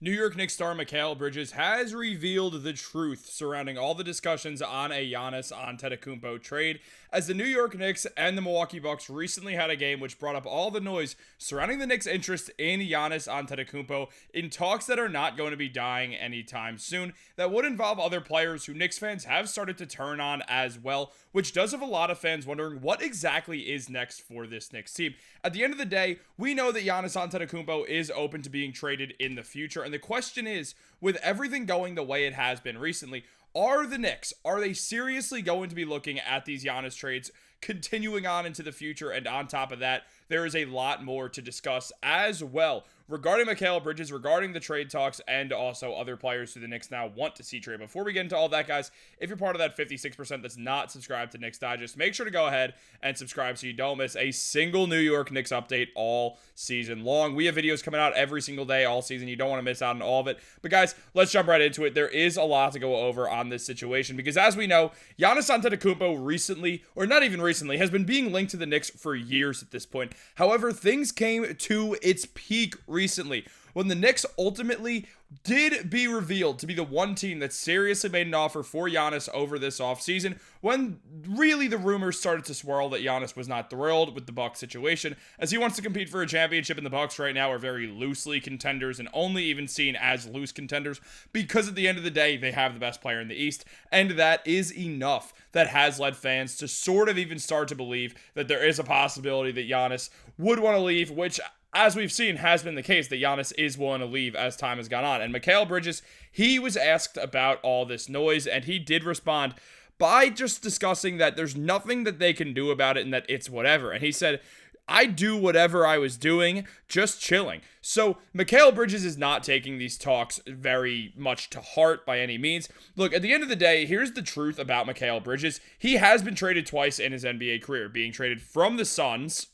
New York Knicks star Mikal Bridges has revealed the truth surrounding all the discussions on a Giannis Antetokounmpo trade, as the New York Knicks and the Milwaukee Bucks recently had a game which brought up all the noise surrounding the Knicks' interest in Giannis Antetokounmpo in talks that are not going to be dying anytime soon, that would involve other players who Knicks fans have started to turn on as well, which does have a lot of fans wondering what exactly is next for this Knicks team. At the end of the day, we know that Giannis Antetokounmpo is open to being traded in the future, and the question is, with everything going the way it has been recently, are they seriously going to be looking at these Giannis trades continuing on into the future? And on top of that, there is a lot more to discuss as well regarding Mikal Bridges, regarding the trade talks, and also other players who the Knicks now want to see trade. Before we get into all that, guys, if you're part of that 56% that's not subscribed to Knicks Digest, make sure to go ahead and subscribe so you don't miss a single New York Knicks update all season long. We have videos coming out every single day all season. You don't want to miss out on all of it. But guys, let's jump right into it. There is a lot to go over on this situation because, as we know, Giannis Antetokounmpo recently, or not even recently, has been being linked to the Knicks for years at this point. However, things came to its peak recently when the Knicks ultimately did be revealed to be the one team that seriously made an offer for Giannis over this offseason, when really the rumors started to swirl that Giannis was not thrilled with the Bucks situation, as he wants to compete for a championship, and the Bucks right now are very loosely contenders and only even seen as loose contenders because at the end of the day, they have the best player in the East, and that is enough that has led fans to sort of even start to believe that there is a possibility that Giannis would want to leave, which, as we've seen, has been the case, that Giannis is willing to leave as time has gone on. And Mikal Bridges, he was asked about all this noise, and he did respond by just discussing that there's nothing that they can do about it and that it's whatever. And he said, I do whatever I was doing, just chilling. So Mikal Bridges is not taking these talks very much to heart by any means. Look, at the end of the day, here's the truth about Mikal Bridges. He has been traded twice in his NBA career, being traded from the Suns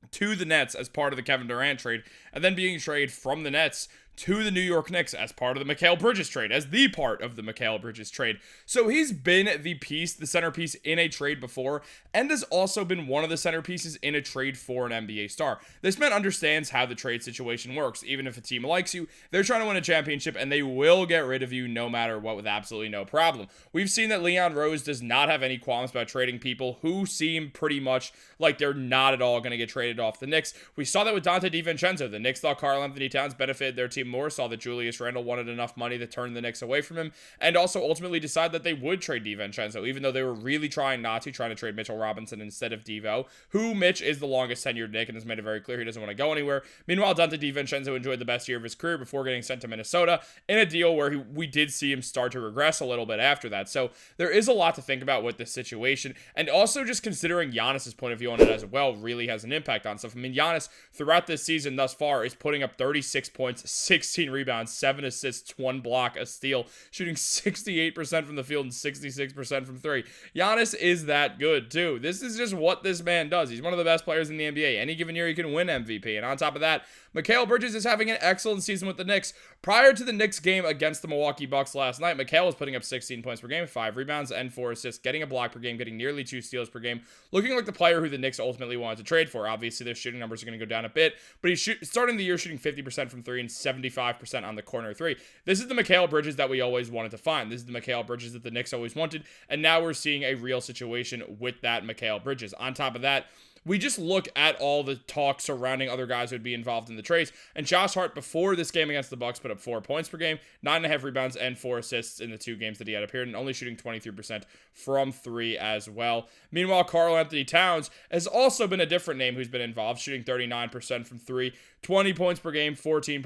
to the Nets as part of the Kevin Durant trade, and then being traded from the Nets to the New York Knicks as part of the Mikal Bridges trade, as the part of the Mikal Bridges trade. So he's been the centerpiece in a trade before, and has also been one of the centerpieces in a trade for an NBA star. This man understands how the trade situation works. Even if a team likes you, they're trying to win a championship, and they will get rid of you no matter what with absolutely no problem. We've seen that Leon Rose does not have any qualms about trading people who seem pretty much like they're not at all going to get traded off the Knicks. We saw that with Donte DiVincenzo. The Knicks thought Karl-Anthony Towns benefited their team more, saw that Julius Randle wanted enough money to turn the Knicks away from him, and also ultimately decided that they would trade DiVincenzo, even though they were really trying to trade Mitchell Robinson instead of Devo, who Mitch is the longest tenured Knick and has made it very clear he doesn't want to go anywhere. Meanwhile, Donte DiVincenzo enjoyed the best year of his career before getting sent to Minnesota in a deal where we did see him start to regress a little bit after that. So there is a lot to think about with this situation, and also just considering Giannis's point of view on it as well really has an impact on stuff. I mean, Giannis throughout this season thus far is putting up 36 points, 16 rebounds, 7 assists, 1 block, a steal, shooting 68% from the field and 66% from three. Giannis is that good too. This is just what this man does. He's one of the best players in the NBA. Any given year he can win MVP. And on top of that, Mikal Bridges is having an excellent season with the Knicks. Prior to the Knicks game against the Milwaukee Bucks last night, Mikal was putting up 16 points per game, 5 rebounds, and 4 assists, getting a block per game, getting nearly 2 steals per game, looking like the player who the Knicks ultimately wanted to trade for. Obviously, their shooting numbers are going to go down a bit, but he's starting the year shooting 50% from 3 and 75% on the corner 3. This is the Mikal Bridges that we always wanted to find. This is the Mikal Bridges that the Knicks always wanted, and now we're seeing a real situation with that Mikal Bridges. On top of that, we just look at all the talk surrounding other guys who would be involved in the trades. And Josh Hart, before this game against the Bucks, put up 4 points per game, 9.5 rebounds, and 4 assists in the 2 games that he had appeared, and only shooting 23% from 3 as well. Meanwhile, Karl-Anthony Towns has also been a different name who's been involved, shooting 39% from 3, 20 points per game, 14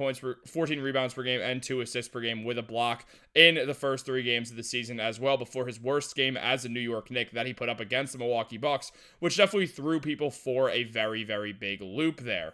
rebounds per game, and 2 assists per game with a block in the first 3 games of the season as well, before his worst game as a New York Knick that he put up against the Milwaukee Bucks, which definitely threw people for a very, very big loop there.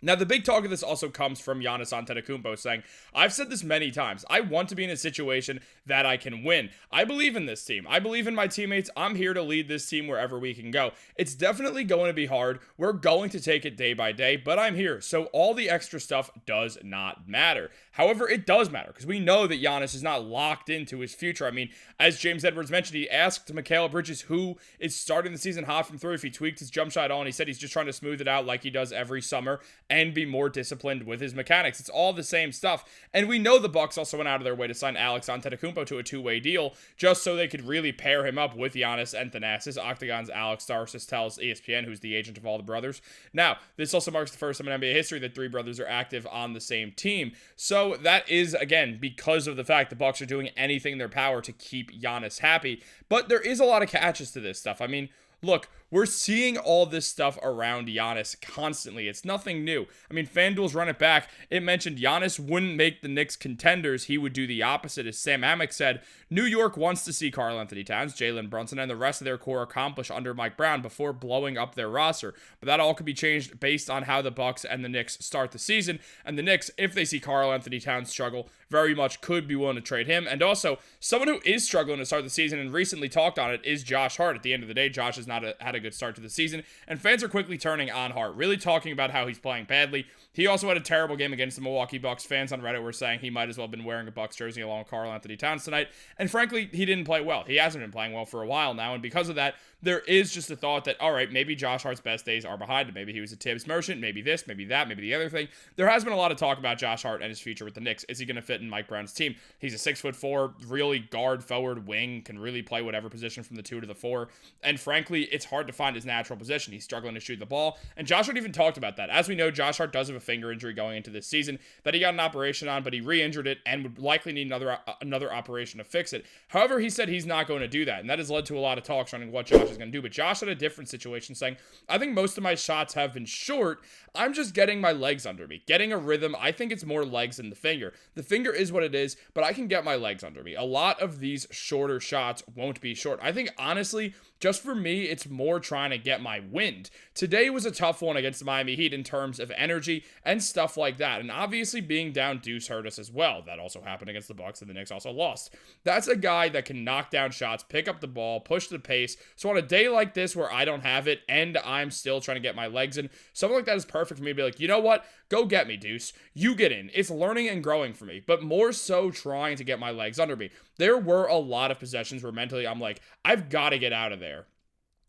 Now, the big talk of this also comes from Giannis Antetokounmpo saying, I've said this many times, I want to be in a situation that I can win. I believe in this team. I believe in my teammates. I'm here to lead this team wherever we can go. It's definitely going to be hard. We're going to take it day by day, but I'm here. So all the extra stuff does not matter. However, it does matter because we know that Giannis is not locked into his future. I mean, as James Edwards mentioned, he asked Mikal Bridges, who is starting the season hot from 3, if he tweaked his jump shot at all, and he said he's just trying to smooth it out like he does every summer. and be more disciplined with his mechanics. It's all the same stuff. And we know the Bucks also went out of their way to sign Alex Antetokounmpo to a two-way deal just so they could really pair him up with Giannis and Thanasis. Octagon's Alex Starsis tells ESPN, who's the agent of all the brothers. Now, this also marks the first time in NBA history that three brothers are active on the same team. So that is, again, because of the fact the Bucks are doing anything in their power to keep Giannis happy. But there is a lot of catches to this stuff. I mean, look, we're seeing all this stuff around Giannis constantly. It's nothing new. I mean, FanDuel's run it back. It mentioned Giannis wouldn't make the Knicks contenders. He would do the opposite. As Sam Amick said, New York wants to see Karl-Anthony Towns, Jalen Brunson, and the rest of their core accomplish under Mike Brown before blowing up their roster. But that all could be changed based on how the Bucks and the Knicks start the season. And the Knicks, if they see Karl-Anthony Towns struggle, very much could be willing to trade him. And also, someone who is struggling to start the season and recently talked on it is Josh Hart. At the end of the day, Josh has not had a good start to the season, and fans are quickly turning on Hart, really talking about how he's playing badly. He also had a terrible game against the Milwaukee Bucks. Fans on Reddit were saying he might as well have been wearing a Bucks jersey along with Karl-Anthony Towns tonight, and frankly, he didn't play well. He hasn't been playing well for a while now, and because of that, there is just a thought that, all right, maybe Josh Hart's best days are behind him. Maybe he was a Tibbs merchant, maybe this, maybe that, maybe the other thing. There has been a lot of talk about Josh Hart and his future with the Knicks. Is he going to fit in Mike Brown's team? He's a 6'4", really guard, forward, wing, can really play whatever position from the 2 to the 4, and frankly, it's hard to find his natural position. He's struggling to shoot the ball, and Josh Hart even talked about that. As we know, Josh Hart does have a finger injury going into this season that he got an operation on, but he re-injured it and would likely need another operation to fix it. However, he said he's not going to do that, and that has led to a lot of talk surrounding what Josh is going to do. But Josh had a different situation, saying, I think most of my shots have been short. I'm just getting my legs under me, getting a rhythm. I think it's more legs than the finger. The finger is what it is, but I can get my legs under me. A lot of these shorter shots won't be short. I think, honestly, just for me, it's more trying to get my wind. Today was a tough one against the Miami Heat in terms of energy and stuff like that. And obviously being down Deuce hurt us as well. That also happened against the Bucks, and the Knicks also lost. That's a guy that can knock down shots, pick up the ball, push the pace. So on a day like this where I don't have it and I'm still trying to get my legs in, something like that is perfect for me to be like, you know what? Go get me, Deuce. You get in. It's learning and growing for me, but more so trying to get my legs under me. There were a lot of possessions where mentally I'm like, I've got to get out of there.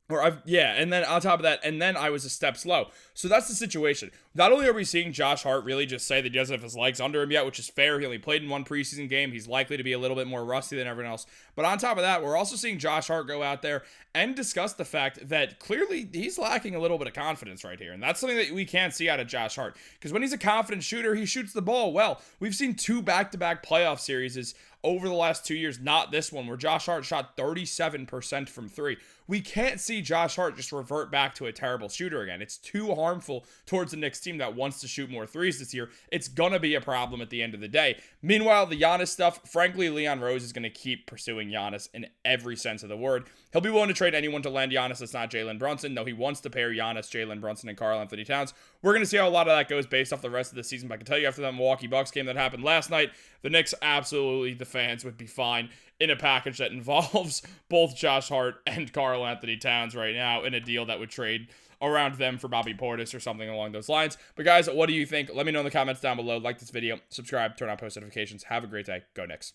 And then on top of that, and then I was a step slow. So that's the situation. Not only are we seeing Josh Hart really just say that he doesn't have his legs under him yet, which is fair. He only played in one preseason game. He's likely to be a little bit more rusty than everyone else. But on top of that, we're also seeing Josh Hart go out there and discuss the fact that clearly he's lacking a little bit of confidence right here. And that's something that we can't see out of Josh Hart. Because when he's a confident shooter, he shoots the ball well. We've seen 2 back-to-back playoff series over the last 2 years, not this one, where Josh Hart shot 37% from 3. We can't see Josh Hart just revert back to a terrible shooter again. It's too harmful towards the Knicks team that wants to shoot more threes this year. It's going to be a problem at the end of the day. Meanwhile, the Giannis stuff, frankly, Leon Rose is going to keep pursuing Giannis in every sense of the word. He'll be willing to trade anyone to land Giannis that's not Jalen Brunson. No, he wants to pair Giannis, Jalen Brunson, and Karl-Anthony Towns. We're going to see how a lot of that goes based off the rest of the season. But I can tell you after that Milwaukee Bucks game that happened last night, the Knicks absolutely, the fans would be fine in a package that involves both Josh Hart and Karl-Anthony Towns right now in a deal that would trade around them for Bobby Portis or something along those lines. But guys, what do you think? Let me know in the comments down below. Like this video, subscribe, turn on post notifications. Have a great day. Go Knicks.